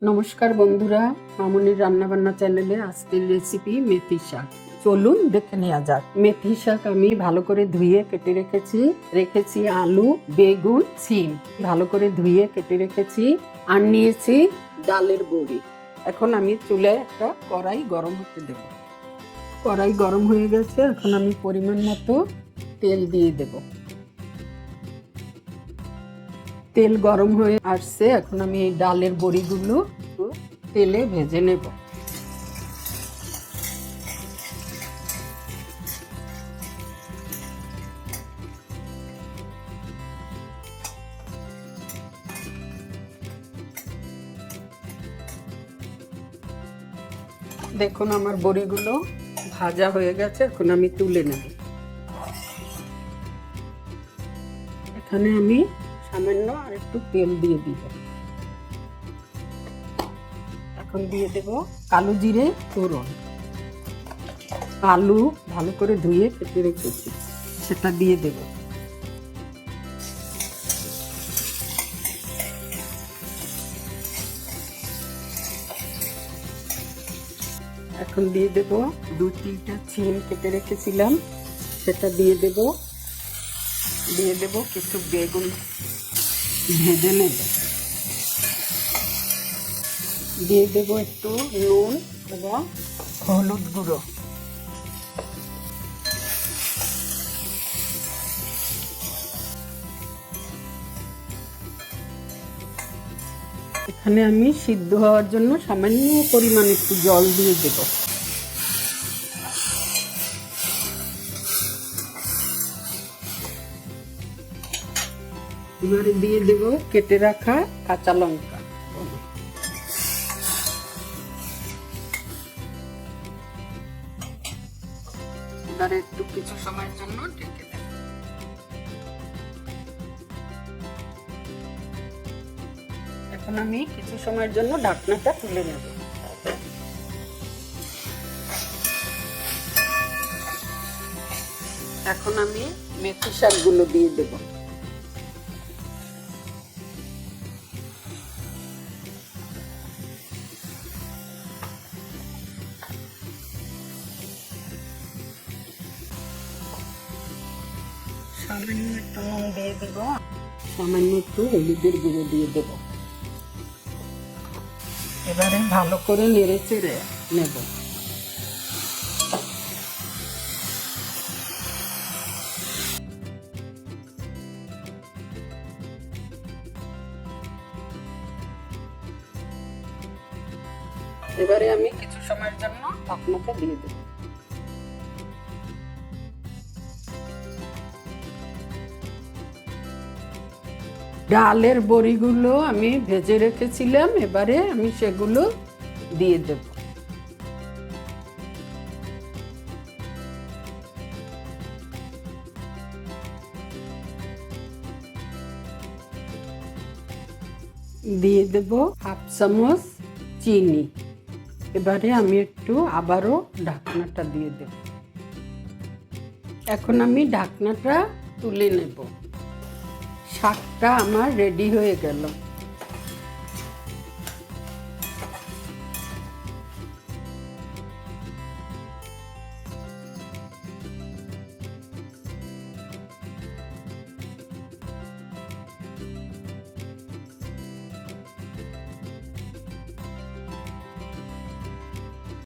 নমস্কার বন্ধুরা, মামুনির রান্নাবান্না চ্যানেলে আজকের রেসিপি মেথি শাক। চলুন দেখে নেওয়া যাক। মেথি শাক আমি ভালো করে ধুয়ে কেটে রেখেছি আলু, বেগুন, সিম ভালো করে ধুয়ে কেটে রেখেছি। আর নিয়েছি ডালের বড়ি। এখন আমি চুলায় একটা কড়াই গরম হতে দেব। কড়াই গরম হয়ে গেছে, এখন আমি পরিমাণ মতো তেল দিয়ে দেব। তেল গরম হয়ে আসছে, এখন আমি এই ডালের বড়িগুলো তেলে ভেজে নেব। দেখুন আমার বড়িগুলো ভাজা হয়ে গেছে, এখন আমি তুলে নেব। এখানে আমি সামান্য আর একটু তেল দিয়ে দিব। এখন দিয়ে দেব কালো জিরে ফোড়ন। আলু ভালো করে ধুয়ে কেটে রেখেছি, সেটা দিয়ে দেব। এখন দিয়ে দেব 2-3টা সিম কেটে রেখেছিলাম, সেটা দিয়ে দেব। কিছু বেগুন ভেজে নেব। দিয়ে দেব একটু নুন এবং হলুদ গুঁড়ো। এখানে আমি সিদ্ধ হওয়ার জন্য সামান্য পরিমাণ একটু জল দিয়ে দেব। এবারে দিয়ে দেব কেটে রাখা কাঁচা লঙ্কা। এবারে একটু কিছু সময়ের জন্য ঢেকে দেব। এখন আমি কিছু সময়ের জন্য ঢাকনাটা তুলে নেব। এখন আমি মেথি শাকগুলো দিয়ে দেব। সামান্য একটু নুন দিয়ে দেব, সামান্য একটু হলুদের গুঁড়ো দিয়ে দেব। এবারে ভালো করে নেড়ে চেড়ে নেব। এবারে আমি কিছু সময়ের জন্য ঢাকনাটা দিয়ে দেব। ডালের বড়িগুলো আমি ভেজে রেখেছিলাম, এবারে আমি সেগুলো দিয়ে দেব। দিয়ে দেব 1/2 চামচ চিনি। এবারে আমি একটু আবারও ঢাকনাটা দিয়ে দেব। এখন আমি ঢাকনাটা তুলে নেব। শাকটা আমার রেডি হয়ে গেল।